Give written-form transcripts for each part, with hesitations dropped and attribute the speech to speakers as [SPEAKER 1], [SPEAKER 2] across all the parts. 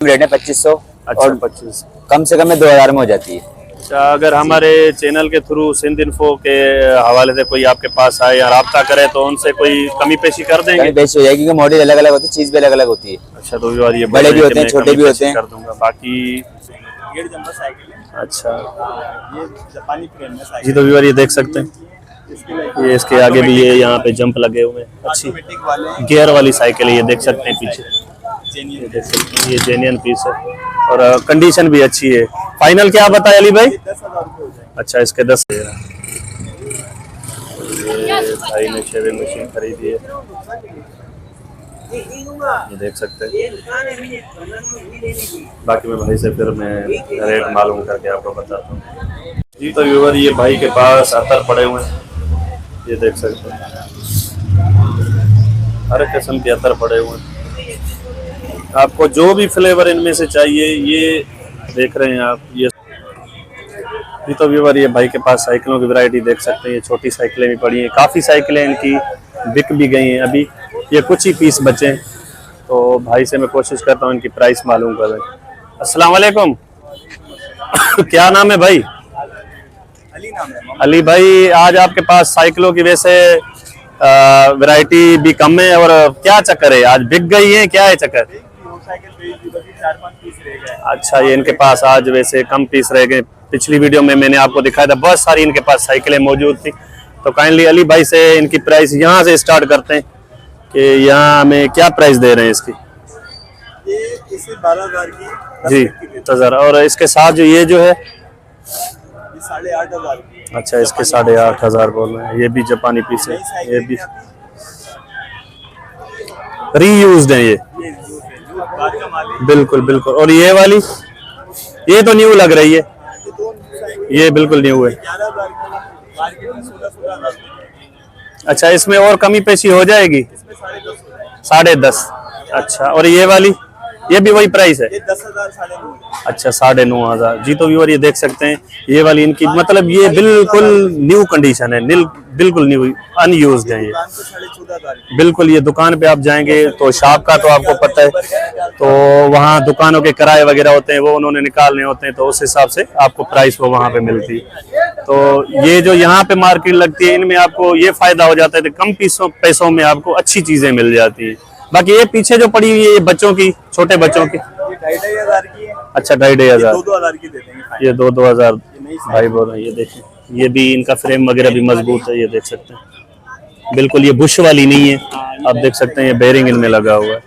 [SPEAKER 1] Rate है 2500।
[SPEAKER 2] अच्छा,
[SPEAKER 1] और
[SPEAKER 2] 25।
[SPEAKER 1] कम से कम में 2000 में हो जाती है।
[SPEAKER 2] अच्छा, अगर हमारे चैनल के थ्रू सिंध इन्फो के हवाले से कोई आपके पास आए या रब्ता करे तो उनसे कोई कमी पेशी कर देंगे?
[SPEAKER 1] कमी पेशी हो जाएगी क्योंकि मॉडल अलग अलग होती है, चीज भी अलग अलग होती है।
[SPEAKER 2] अच्छा, तो भी और ये
[SPEAKER 1] बड़े भी होते हैं,
[SPEAKER 2] मैं
[SPEAKER 1] छोटे
[SPEAKER 2] कमी
[SPEAKER 1] भी
[SPEAKER 2] पेशी
[SPEAKER 1] होते हैं।
[SPEAKER 2] कर दूंगा। बाकी
[SPEAKER 3] ये जंपर साइकिल है।
[SPEAKER 2] अच्छा
[SPEAKER 3] ये जापानी फ्रेम है साइकिल।
[SPEAKER 2] जी, तो व्यूअर ये देख सकते हैं, ये इसके आगे भी ये यहाँ पे जंप लगे हुए हैं। अच्छी
[SPEAKER 3] ऑटोमेटिक वाले
[SPEAKER 2] गियर वाली साइकिल है, ये देख सकते हैं पीछे, ये देख सकते हैं, ये जेन्युइन पीस है और कंडीशन भी अच्छी है। फाइनल क्या बताया अली भाई?
[SPEAKER 3] 10,000 रुपये हो जाएंगे।
[SPEAKER 2] अच्छा, इसके 10। ये भाई ने शेविंग मशीन खरीदी है, ये देख सकते हैं। बाकी मैं भाई से फिर मैं रेट मालूम करके आपको बताता हूँ जी। तो व्यूअर ये भाई के पास अतर पड़े हुए हैं, ये देख सकते हैं, हर किस्म के अतर पड़े हुए हैं। आपको जो भी फ्लेवर इनमें से चाहिए ये देख रहे हैं आप। ये तो व्यूअर ये भाई के पास साइकिलों की वैरायटी देख सकते हैं, ये छोटी साइकिलें भी पड़ी हैं, काफ़ी साइकिलें इनकी बिक भी गई हैं, अभी ये कुछ ही पीस बचे हैं। तो भाई से मैं कोशिश करता हूँ इनकी प्राइस मालूम करें। अस्सलाम वालेकुम क्या नाम है भाई?
[SPEAKER 3] अली नाम है।
[SPEAKER 2] अली भाई, आज आपके पास साइकिलों की वैसे वैरायटी भी कम है और क्या चक्कर है, आज बिक गई है, क्या है चक्कर?
[SPEAKER 3] साइकिल बेच दी, बस 4-5 पीस रह गए।
[SPEAKER 2] अच्छा, ये इनके पास आज वैसे कम पीस रह गए। पिछली वीडियो में मैंने आपको दिखाया था बहुत सारी इनके पास साइकिलें मौजूद थी। तो काइंडली अली भाई से इनकी प्राइस यहाँ से स्टार्ट करते हैं कि यहाँ हमें क्या प्राइस दे रहे हैं इसकी?
[SPEAKER 3] ये इसे 12,000 की
[SPEAKER 2] जी, 10,000। और इसके साथ जो ये जो है,
[SPEAKER 3] ये 8,500 की।
[SPEAKER 2] अच्छा, इसके 8,500 बोल रहे हैं। ये भी जापानी पीस है, ये भी रीयूज्ड है ये
[SPEAKER 3] जो बात का माल है।
[SPEAKER 2] बिल्कुल बिल्कुल। और ये वाली, ये तो न्यू लग रही है,
[SPEAKER 3] ये दो साइकिल
[SPEAKER 2] ये बिल्कुल न्यू है।
[SPEAKER 3] 11,000 की, मार्केट में 16,000 की।
[SPEAKER 2] अच्छा, इसमें और कमी पेशी हो जाएगी?
[SPEAKER 3] इसमें 10.5 हो जाएंगे।
[SPEAKER 2] 10.5। अच्छा, और ये वाली, ये भी वही प्राइस है?
[SPEAKER 3] ये 10,000 9,500।
[SPEAKER 2] अच्छा, 9,500 जी। तो व्यूअर ये देख सकते हैं, ये वाली इनकी मतलब ये बिल्कुल न्यू कंडीशन है, बिल्कुल न्यू अनयूज्ड है ये।
[SPEAKER 3] दुकान पे 14,500 की।
[SPEAKER 2] बिल्कुल, ये दुकान पे आप जाएंगे तो शॉप का तो आपको पता है, तो वहाँ दुकानों के किराए वगैरह होते हैं, वो उन्होंने निकालने होते हैं, तो उस हिसाब से आपको प्राइस वो वहाँ पे मिलती है। तो ये जो यहाँ पे मार्केट लगती है, इनमें आपको ये फायदा हो जाता है कि कम पैसों में आपको अच्छी चीजें मिल जाती है। बाकी ये पीछे जो पड़ी हुई है ये बच्चों की, छोटे बच्चों की,
[SPEAKER 3] ये 2,500 की है।
[SPEAKER 2] अच्छा, 2,500।
[SPEAKER 3] 2,000 की दे देंगे।
[SPEAKER 2] ये 2,000 भाई बोल रहे हैं। ये देखें, ये भी इनका फ्रेम वगैरह भी मजबूत है, ये देख सकते हैं, बिल्कुल ये बुश वाली नहीं है, आप देख सकते हैं ये बेरिंग इनमें लगा हुआ है।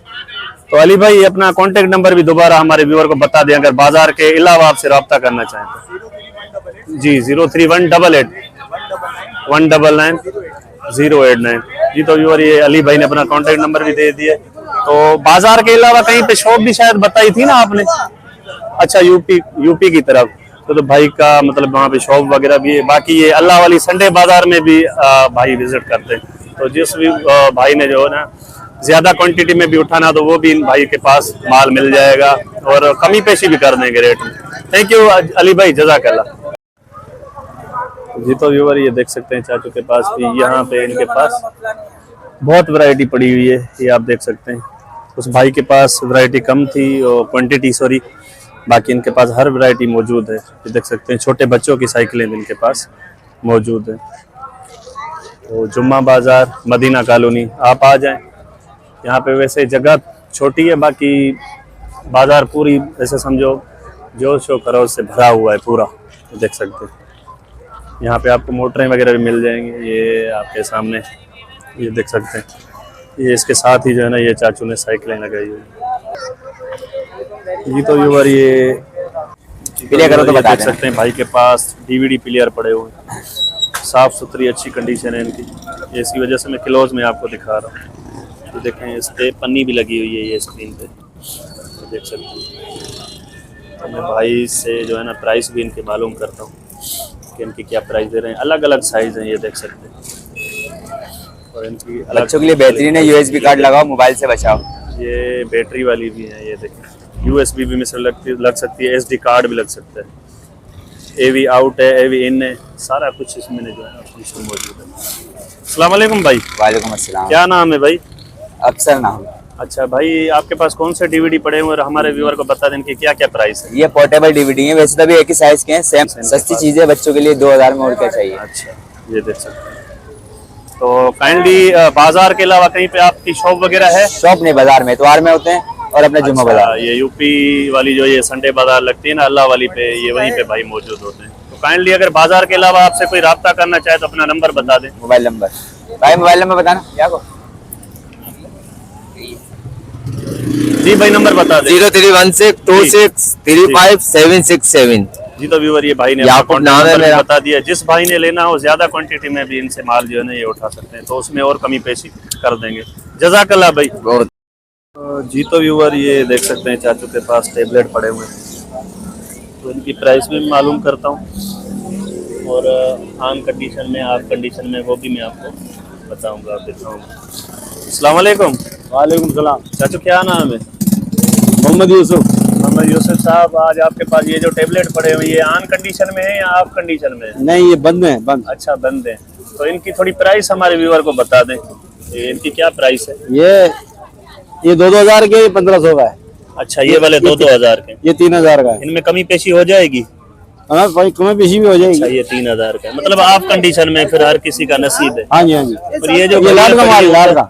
[SPEAKER 2] तो अली भाई, अपना कॉन्टेक्ट नंबर भी दोबारा हमारे व्यूअर को बता दें, अगर बाजार के अलावा आपसे रब्ता करना चाहें तो। जी, 03188 199 089 जी। तो व्यूअर ये अली भाई ने अपना कॉन्टेक्ट नंबर भी दे दिया। तो बाजार के अलावा कहीं पे शॉप भी शायद बताई थी ना आपने? अच्छा, यूपी की तरफ, तो भाई का मतलब वहाँ पे शॉप वगैरह भी है। बाकी ये अल्लाह वाली संडे बाजार में भी भाई विजिट करते हैं। तो जिस भी भाई ने जो है ना ज्यादा क्वांटिटी में भी उठाना, तो वो भी इन भाई के पास माल मिल जाएगा और कमी पेशी भी कर देंगे रेट में। थैंक यू अली भाई, जज़ाकल्लाह जी। तो व्यूअर ये देख सकते हैं चाचू के पास भी, यहाँ पे इनके पास बहुत वैरायटी पड़ी हुई है, ये आप देख सकते हैं। उस भाई के पास वैरायटी कम थी और क्वांटिटी सॉरी, बाकी इनके पास हर वैरायटी मौजूद है। ये देख सकते हैं छोटे बच्चों की साइकिलें भी इनके पास मौजूद है। तो जुम्मा बाज़ार, मदीना कॉलोनी आप आ जाएं, यहाँ पे वैसे जगह छोटी है, बाकी बाज़ार पूरी ऐसे समझो जोश और खरोश से भरा हुआ है पूरा। ये देख सकते हैं, यहाँ पे आपको मोटरें वगैरह भी मिल जाएंगी, ये आपके सामने ये देख सकते हैं। ये इसके साथ ही जो है ना ये चाचू ने साइकिलें लगाई हुई जी। तो व्यूअर ये
[SPEAKER 1] प्ले करो तो बता
[SPEAKER 2] देख सकते हैं भाई के पास डीवीडी प्लेयर पड़े हुए हैं, साफ सुथरी अच्छी कंडीशन है इनकी। ये इसी वजह से मैं क्लोज में आपको दिखा रहा हूँ। तो देखें, इस पे पन्नी भी लगी हुई है ये स्क्रीन पे, तो देख सकते हैं। तो मैं भाई से जो है ना प्राइस भी इनके मालूम करता हूँ कि इनकी क्या प्राइस दे रहे हैं। अलग अलग साइज़ हैं, ये देख सकते हैं। और इनकी
[SPEAKER 1] बच्चों के लिए बेहतरीन है, यूएसबी कार्ड लगाओ, मोबाइल से बचाओ।
[SPEAKER 2] ये बैटरी वाली भी है, ये देखें, यूएसबी भी मिसल लग सकती है, एसडी कार्ड भी लग सकता है, एवी आउट है, एवी इन है, सारा कुछ इसमें जो है फंक्शन मौजूद है। अस्सलाम वालेकुम भाई।
[SPEAKER 1] वालेकुम अस्सलाम।
[SPEAKER 2] क्या नाम है भाई?
[SPEAKER 1] अक्सर नाम।
[SPEAKER 2] अच्छा भाई, आपके पास कौन से डीवीडी पड़े हुए और हमारे व्यूअर को बता दें कि क्या क्या प्राइस है।
[SPEAKER 1] ये पोर्टेबल डीवीडी है, वैसे तो भी एक ही साइज के हैं, सेम सस्ती चीज है बच्चों के लिए, 2000 में और क्या चाहिए।
[SPEAKER 2] अच्छा, ये देख सकते हैं। तो काइंडली बाजार के अलावा कहीं पे आपकी शॉप वगैरह है?
[SPEAKER 1] शॉप नहीं, बाजार में, इतवार में होते हैं और अपना जुम्मा
[SPEAKER 2] अच्छा,
[SPEAKER 1] बाजार।
[SPEAKER 2] ये यूपी वाली जो ये संडे बाजार लगती है ना अल्लाह वाली पे, ये वहीं पे भाई मौजूद होते हैं। तो काइंडली अगर बाजार के अलावा आपसे कोई राब्ता करना चाहे तो अपना नंबर बता दें।
[SPEAKER 1] मोबाइल नंबर भाई, मोबाइल नंबर बताना क्या को।
[SPEAKER 2] जी भाई, नंबर बता दें।
[SPEAKER 1] 0316263567।
[SPEAKER 2] जी तो व्यूअर, ये भाई ने
[SPEAKER 1] याकूब नाम है मेरा।
[SPEAKER 2] बता दिया। जिस भाई ने लेना हो ज्यादा क्वांटिटी में भी इनसे माल जो है ना ये उठा सकते हैं, तो उसमें और कमी पेशी कर देंगे। जज़ाकल्लाह भाई।
[SPEAKER 1] बहुत
[SPEAKER 2] जी तो व्यूअर, ये देख सकते हैं चाचू के पास टेबलेट पड़े हुए हैं, तो इनकी प्राइस भी मालूम करता हूँ और आम कंडीशन में, आप कंडीशन में, वो भी मैं आपको बताऊंगा, दिखाऊंगा। अस्सलाम वालेकुम।
[SPEAKER 3] वालेकुम सलाम।
[SPEAKER 2] चाचू क्या नाम है?
[SPEAKER 3] मोहम्मद यूसुफ।
[SPEAKER 2] मोहम्मद यूसुफ साहब, आज आपके पास ये जो टेबलेट पड़े हुए ये ऑन कंडीशन में है या ऑफ कंडीशन में है?
[SPEAKER 3] नहीं, ये बंद है, बंद।
[SPEAKER 2] अच्छा, बंद है। तो इनकी थोड़ी प्राइस हमारे व्यूअर को बता दें, इनकी क्या प्राइस है?
[SPEAKER 3] ये 2,000 के, 1500 का है।
[SPEAKER 2] अच्छा, ये वाले 2-2 हज़ार के,
[SPEAKER 3] ये 3,000 का है।
[SPEAKER 2] इनमें कमी पेशी हो जाएगी?
[SPEAKER 3] हाँ भाई, कमी पेशी भी हो
[SPEAKER 2] अच्छा,
[SPEAKER 3] जाएगी।
[SPEAKER 2] ये 3,000 का है, मतलब ऑफ कंडीशन में, फिर हर किसी का नसीब है।
[SPEAKER 3] हाँ जी, हाँ जी।
[SPEAKER 2] और ये जो
[SPEAKER 3] ये लाल का माल, लाल का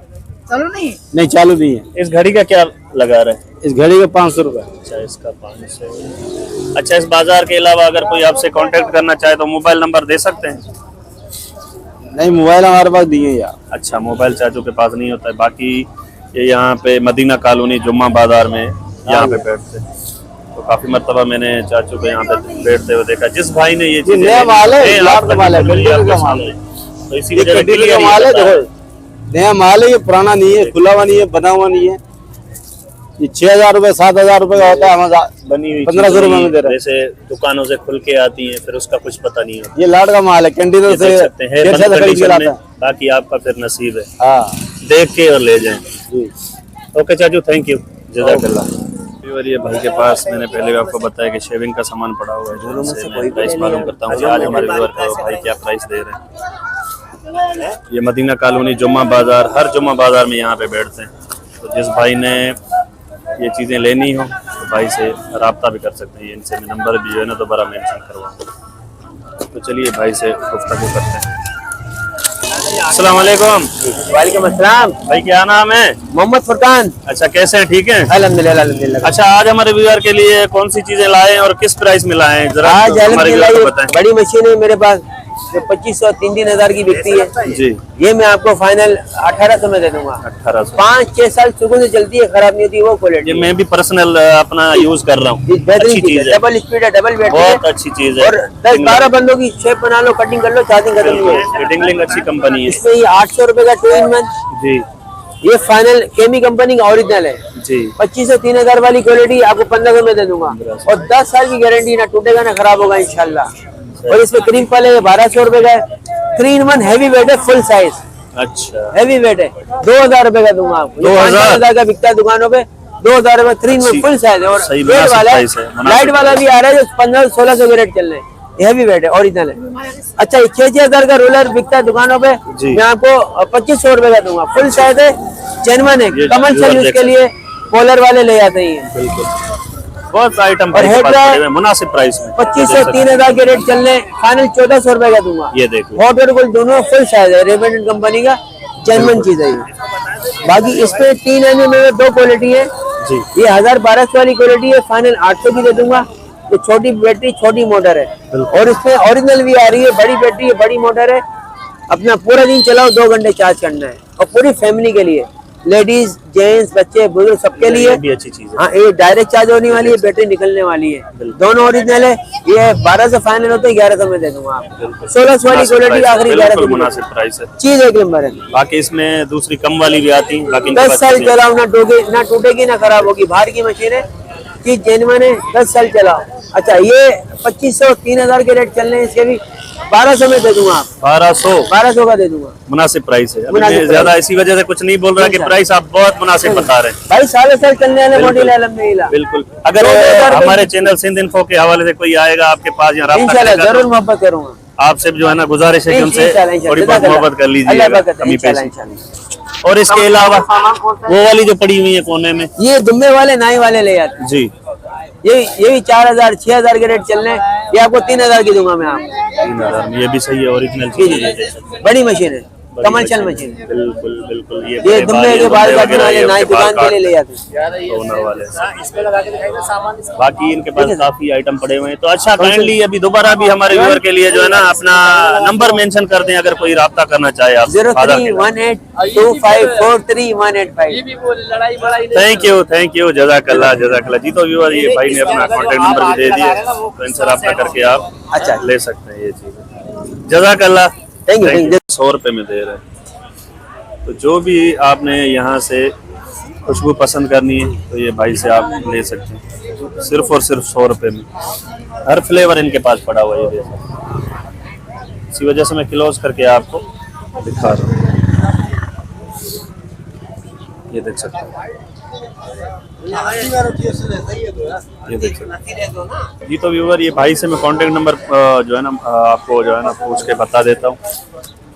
[SPEAKER 4] चालू नहीं है?
[SPEAKER 3] नहीं, चालू नहीं है।
[SPEAKER 2] इस घड़ी का क्या लगा रहा है?
[SPEAKER 3] इस घड़ी का 500 रुपए।
[SPEAKER 2] अच्छा, इसका 500। अच्छा, इस बाजार के अलावा अगर कोई आपसे कांटेक्ट करना चाहे तो मोबाइल नंबर दे सकते हैं?
[SPEAKER 3] नहीं, मोबाइल हमारे पास दिए यार।
[SPEAKER 2] अच्छा, मोबाइल चाचू के पास नहीं होता है। बाकी ये यहाँ पे मदीना कॉलोनी जुम्मा बाजार में यहाँ पे बैठते हैं, तो काफी मर्तबा मैंने चाचू को यहाँ पे बैठते हुए देखा। जिस भाई ने ये चीजें
[SPEAKER 3] नया माल है, लाख का माल है,
[SPEAKER 2] तो इसी वजह से
[SPEAKER 3] कंडीशन का माल है, देखो नया माल है, ये पुराना नहीं है, खुला हुआ नहीं है, बना हुआ नहीं है। ये 6,000 रुपए, 7,000 रुपए का होता है, हम
[SPEAKER 2] बनी हुई
[SPEAKER 3] 1500 रुपए में दे रहे हैं।
[SPEAKER 2] जैसे दुकानों से खुल के आती है, फिर उसका कुछ पता नहीं होता।
[SPEAKER 3] ये लाट का माल है, कंटेनर
[SPEAKER 2] ये
[SPEAKER 3] से
[SPEAKER 2] देख सकते हैं,
[SPEAKER 3] डेढ़
[SPEAKER 2] बंद
[SPEAKER 3] से खरीद के
[SPEAKER 2] कंडीशन
[SPEAKER 3] लाता
[SPEAKER 2] में।
[SPEAKER 3] है।
[SPEAKER 2] बाकी आपका फिर नसीब है,
[SPEAKER 3] हाँ
[SPEAKER 2] देख के और ले जाएं।
[SPEAKER 3] जी।
[SPEAKER 2] ओके चाचू, थैंक यू, जज़ाकल्लाह। ये भाई के पास मैंने पहले भी आपको बताया कि शेविंग का सामान पड़ा हुआ है, जो उनसे मैं प्राइस मालूम करता हूँ कि आज हमारे व्यूअर को भाई क्या प्राइस दे रहे हैं। ये मदीना कॉलोनी जुम्मा बाजार, हर जुम्मा बाजार में यहाँ पे बैठते हैं, तो जिस भाई ने ये चीज़ें लेनी हो तो भाई से रब्ता भी कर सकते हैं। इनसे मैं नंबर भी जो है ना दोबारा मेंशन करवाऊँगा। तो चलिए भाई से गुफ्तगू करते हैं। अस्सलाम वालेकुम।
[SPEAKER 4] वालेकुम अस्सलाम।
[SPEAKER 2] भाई क्या नाम है?
[SPEAKER 4] मोहम्मद फुरकान।
[SPEAKER 2] अच्छा, कैसे हैं? ठीक हैं?
[SPEAKER 4] अल्हम्दुलिल्लाह, अल्हम्दुलिल्लाह।
[SPEAKER 2] अच्छा, आज हमारे व्यूअर के लिए कौन सी चीजें लाए और किस प्राइस में लाए हैं, जरा
[SPEAKER 4] आज
[SPEAKER 2] हमारे
[SPEAKER 4] अल्हम्दुलिल्लाह
[SPEAKER 2] व्यूअर को
[SPEAKER 4] ये
[SPEAKER 2] बताएं।
[SPEAKER 4] बड़ी मशीन है मेरे पास, जो 2500 3-3 हजार की बिकती है।
[SPEAKER 2] जी,
[SPEAKER 4] ये मैं आपको फाइनल 1800 में दे दूंगा।
[SPEAKER 2] 1800।
[SPEAKER 4] 5-6 साल सुकून से चलती है, खराब नहीं होती, वो क्वालिटी।
[SPEAKER 2] ये मैं भी पर्सनल अपना यूज कर रहा हूँ। अच्छी चीज है,
[SPEAKER 4] डबल स्पीड है, डबल वेट है,
[SPEAKER 2] बहुत अच्छी चीज है।
[SPEAKER 4] और 10-12 बंदों की शेप बना लो, कटिंग कर लो, चार्जिंग खत्म नहीं है।
[SPEAKER 2] डिंगलिंग अच्छी कंपनी है।
[SPEAKER 4] इसमें ये 800 रुपए का 2-in-1,
[SPEAKER 2] जी
[SPEAKER 4] ये फाइनल केमी कंपनी का ओरिजिनल है।
[SPEAKER 2] जी।
[SPEAKER 4] 2500 3,000 वाली क्वालिटी आपको 1500 में दे दूंगा, और 10 साल की गारंटी, ना टूटेगा ना खराब होगा इंशाल्लाह। और इसमें क्रीम पल है, 1200 रुपए का है। 3-in-1 हैवी वेट है, फुल साइज
[SPEAKER 2] अच्छा,
[SPEAKER 4] हैवी वेट है, 2,000 रुपए का दूंगा आपको। 2,000 का बिकता है दुकानों पे, 2,000 रुपए 3-in-1 फुल साइज है। और
[SPEAKER 2] सही
[SPEAKER 4] रेड
[SPEAKER 2] मुनासिब
[SPEAKER 4] वाला
[SPEAKER 2] प्राइस है, मुनासिब
[SPEAKER 4] लाइट वाला भी आ रहा है जो 1500-1600 के रेट चल रहे हैं, हैवी वेट है, ओरिजिनल है। अच्छा, 6,000 का रोलर बिकता है दुकानों पे,
[SPEAKER 2] जी।
[SPEAKER 4] मैं आपको 2500 रुपए का दूंगा, फुल साइज है, जेन्युइन है,
[SPEAKER 2] ये
[SPEAKER 4] कमर्शियल यूज
[SPEAKER 2] देख
[SPEAKER 4] के लिए कॉलर वाले ले जाते हैं।
[SPEAKER 2] बिल्कुल, बहुत आइटम
[SPEAKER 4] और हेड ड्रायर
[SPEAKER 2] मुनासिब प्राइस में।
[SPEAKER 4] 2500 3,000 के रेट चल रहे हैं, फाइनल 1400 रुपए का दूंगा।
[SPEAKER 2] ये देखो,
[SPEAKER 4] हॉट और कोल्ड दोनों फुल साइज है, रेमंड कंपनी का जेन्युइन चीज है ये। बाकी इसमें 3 में 2 क्वालिटी है
[SPEAKER 2] जी।
[SPEAKER 4] ये 1000-1200 वाली क्वालिटी है, फाइनल 800 की दे दूंगा। ये छोटी बैटरी, छोटी मोटर है, और इसमें ओरिजिनल भी आ रही है, बड़ी बैटरी है, बड़ी मोटर है। अपना पूरा दिन चलाओ, 2 घंटे चार्ज करना है, और पूरी फैमिली के लिए, लेडीज, जेंट्स, बच्चे, बुजुर्ग, सबके लिए।
[SPEAKER 2] ये भी अच्छी चीज है।
[SPEAKER 4] हाँ, ये डायरेक्ट चार्ज होने वाली है, बैटरी निकलने वाली है, दोनों ओरिजिनल है। ये 1200 फाइनल होते हैं, 1100 में दे दूंगा आपको। 1600 वाली क्वालिटी आखिरी 1100 की
[SPEAKER 2] मुनासिब प्राइस है।
[SPEAKER 4] चीज एक नंबर है।
[SPEAKER 2] बाकी इसमें दूसरी कम वाली भी आती है, बाकी
[SPEAKER 4] 10 साल चलाओ, ना टूटेगी ना खराब होगी, बाहर की मशीन है, चीज जेन्युइन है, 10 साल चलाओ। अच्छा, ये 2500 3,000 के रेट चल रहे हैं, इसके भी 1200 में दे दूंगा, 1200 का दे दूंगा,
[SPEAKER 2] मुनासिब प्राइस है। अभी
[SPEAKER 4] मुनासिब
[SPEAKER 2] मैं ज्यादा इसी वजह से कुछ नहीं बोल रहा कि प्राइस आप बहुत मुनासिब बता रहे हैं।
[SPEAKER 4] भाई सालों साल चलने वाले मॉडल है अल्हम्दुलिल्लाह।
[SPEAKER 2] बिल्कुल, अगर हमारे चैनल सिंध इन्फो के हवाले से कोई आएगा आपके पास या राब्ता
[SPEAKER 4] इंशाल्लाह
[SPEAKER 2] करेगा,
[SPEAKER 4] जरूर मोहब्बत करूंगा
[SPEAKER 2] आपसे जो है ना गुजारिश है कि उनसे
[SPEAKER 4] इंशाल्लाह,
[SPEAKER 2] थोड़ी बहुत मोहब्बत कर लीजिए।
[SPEAKER 4] अल्लाह बरकत, इंशाल्लाह इंशाल्लाह।
[SPEAKER 2] और इसके अलावा वो वाली जो पड़ी हुई है कोने में,
[SPEAKER 4] ये दुम्बे वाले नाई वाले ले जाते हैं।
[SPEAKER 2] जी
[SPEAKER 4] ये भी 4000 6000 के रेट चल रहे हैं। ये आपको 3000 की दूंगा मैं आपको।
[SPEAKER 2] 3000 में, ये भी सही है, ओरिजिनल
[SPEAKER 4] जी
[SPEAKER 2] चीज
[SPEAKER 4] जी
[SPEAKER 2] है, देख सकते हैं।
[SPEAKER 4] बड़ी मशीन है,
[SPEAKER 2] बड़ी
[SPEAKER 4] कमर्शियल
[SPEAKER 2] मशीन।
[SPEAKER 4] मशीन।
[SPEAKER 2] बिल्कुल बिल्कुल।
[SPEAKER 4] ये दुम्बे के बाल काटने वाले नाई दुकान के लिए ले जाते हैं।
[SPEAKER 2] ओनर वाले। बाकी इनके पास काफी आइटम पड़े हुए हैं। तो अच्छा, काइंडली अभी दोबारा भी हमारे व्यूअर के लिए जो है ना अपना नंबर मेंशन कर दें अगर कोई राब्ता करना चाहे आप।
[SPEAKER 4] 0318254385।
[SPEAKER 2] थैंक यू जज़ाकल्लाह जज़ाकल्लाह जी। तो व्यूअर ये भाई ने अपना कॉन्टेक्ट नंबर भी दे दिया, तो इनसे राब्ता करके आप
[SPEAKER 4] अच्छा
[SPEAKER 2] ले सकते हैं ये चीज। जज़ाकल्लाह।
[SPEAKER 4] Thank you.
[SPEAKER 2] 100 रुपए में दे रहे हैं। तो जो भी आपने यहाँ से खुशबू पसंद करनी है तो ये भाई से आप ले सकते हैं, सिर्फ और सिर्फ 100 रुपए में। हर फ्लेवर इनके पास पड़ा हुआ है, ये देख सकते हैं। इसी वजह से मैं क्लोज करके आपको दिखा रहा हूँ, ये देख सकते हैं, ये देख सकते हैं जी। तो व्यूअर ये भाई से मैं कांटेक्ट नंबर जो है ना आपको जो है ना पूछ के बता देता हूँ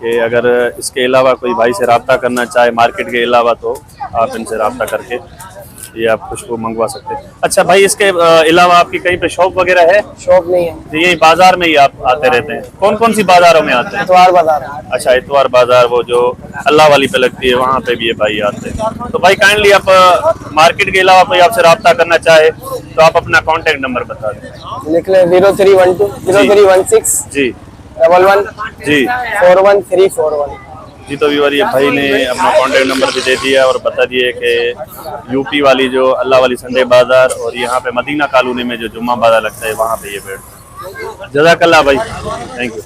[SPEAKER 2] कि अगर इसके अलावा कोई भाई से रब्ता करना चाहे मार्केट के अलावा तो आप इनसे रब्ता करके ये आप खुशबू मंगवा सकते हैं। अच्छा भाई, इसके अलावा आपकी कहीं पे शॉप वगैरह है?
[SPEAKER 4] शॉप नहीं है,
[SPEAKER 2] तो यही बाजार में ही आप आते रहते हैं? कौन कौन सी बाजारों में आते हैं?
[SPEAKER 4] इतवार बाजार।
[SPEAKER 2] अच्छा, इतवार बाजार, वो जो अल्लाह वाली पे लगती है, वहाँ पे भी ये भाई आते हैं। तो भाई काइंडली आप मार्केट के अलावा कोई आपसे रब्ता करना चाहे तो आप अपना कॉन्टेक्ट नंबर बता दें।
[SPEAKER 4] लिख ले 0312 0316
[SPEAKER 2] जी
[SPEAKER 4] 11
[SPEAKER 2] जी
[SPEAKER 4] 41341।
[SPEAKER 2] जी। तो व्यूअर ये भाई ने अपना कॉन्टेक्ट नंबर भी दे दिया और बता दिए कि यूपी वाली जो अल्लाह वाली संडे बाजार और यहाँ पे मदीना कॉलोनी में जो जुम्मा बाजार लगता है वहाँ पे ये बैठ। जज़ाकल्लाह भाई, थैंक यू।